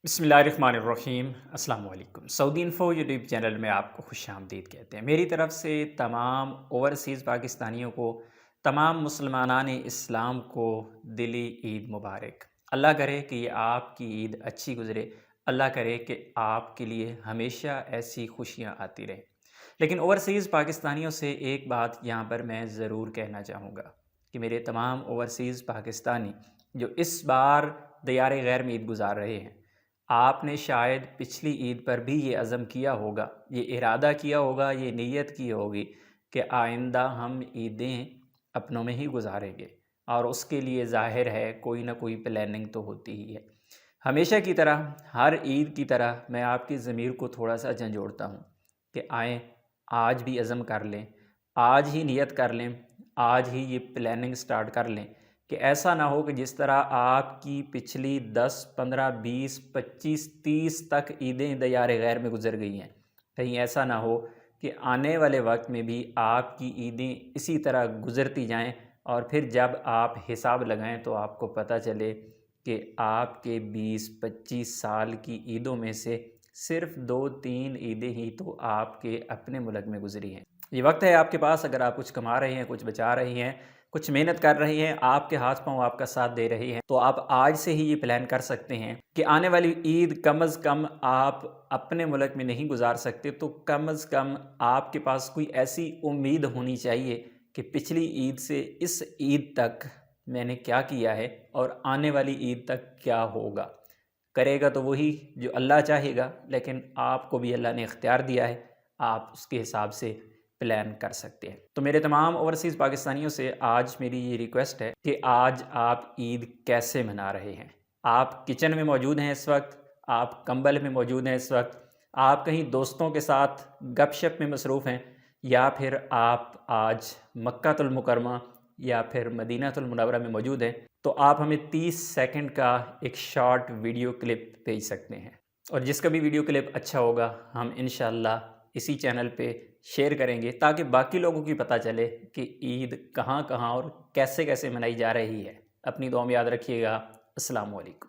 बिस्मिल्लाहिर्रहमानिर्रहीम। अस्सलाम वालेकुम। सऊदी इन्फो यूट्यूब चैनल में आपको खुश आमदीद कहते हैं। मेरी तरफ़ से तमाम ओवरसीज़ पाकिस्तानियों को, तमाम मुसलमानान इस्लाम को दिली ईद मुबारक। अल्लाह करे कि ये आपकी ईद अच्छी गुज़रे। अल्लाह करे कि आपके लिए हमेशा ऐसी खुशियाँ आती रहें। लेकिन ओवरसीज़ पाकिस्तानियों से एक बात यहाँ पर मैं ज़रूर कहना चाहूँगा कि मेरे तमाम ओवरसीज़ पाकिस्तानी जो इस बार दियार गैर में ईद गुज़ार रहे हैं, आपने शायद पिछली ईद पर भी ये अज़म किया होगा, ये इरादा किया होगा, ये नीयत की होगी कि आइंदा हम ईदें अपनों में ही गुज़ारेंगे, और उसके लिए ज़ाहिर है कोई ना कोई प्लानिंग तो होती ही है। हमेशा की तरह, हर ईद की तरह मैं आपकी ज़मीर को थोड़ा-सा झंझोड़ता हूँ कि आएँ आज भी अज़म कर लें, आज ही नीयत कर लें, आज ही ये प्लानिंग स्टार्ट कर लें कि ऐसा ना हो कि जिस तरह आपकी पिछली 10, 15, 20, 25, 30 तक ईदें दियार गैर में गुज़र गई हैं, कहीं ऐसा ना हो कि आने वाले वक्त में भी आपकी ईदें इसी तरह गुज़रती जाएं और फिर जब आप हिसाब लगाएं तो आपको पता चले कि आपके 20-25 साल की ईदों में से सिर्फ़ 2-3 ईदें ही तो आपके अपने मुल्क में गुज़री हैं। ये वक्त है आपके पास, अगर आप कुछ कमा रहे हैं, कुछ बचा रही हैं, कुछ मेहनत कर रही हैं, आपके हाथ पाँव आपका साथ दे रही हैं, तो आप आज से ही ये प्लान कर सकते हैं कि आने वाली ईद कम अज़ कम आप अपने मुल्क में नहीं गुज़ार सकते, तो कम अज़ कम आपके पास कोई ऐसी उम्मीद होनी चाहिए कि पिछली ईद से इस ईद तक मैंने क्या किया है और आने वाली ईद तक क्या होगा। करेगा तो वही जो अल्लाह चाहेगा, लेकिन आपको भी अल्लाह ने इख्तियार दिया है, आप उसके हिसाब से प्लान कर सकते हैं। तो मेरे तमाम ओवरसीज़ पाकिस्तानियों से आज मेरी ये रिक्वेस्ट है कि आज आप ईद कैसे मना रहे हैं। आप किचन में मौजूद हैं इस वक्त, आप कंबल में मौजूद हैं इस वक्त, आप कहीं दोस्तों के साथ गपशप में मसरूफ़ हैं, या फिर आप आज मक्कातुल मुकरमा या फिर मदीनातुल मुनव्वरा में मौजूद हैं, तो आप हमें 30 सेकंड का एक शॉर्ट वीडियो क्लिप भेज सकते हैं। और जिसका भी वीडियो क्लिप अच्छा होगा, हम इंशाअल्लाह इसी चैनल पे शेयर करेंगे ताकि बाकी लोगों की पता चले कि ईद कहाँ-कहाँ और कैसे-कैसे मनाई जा रही है। अपनी दुआ में याद रखिएगा। अस्सलाम वालेकुम।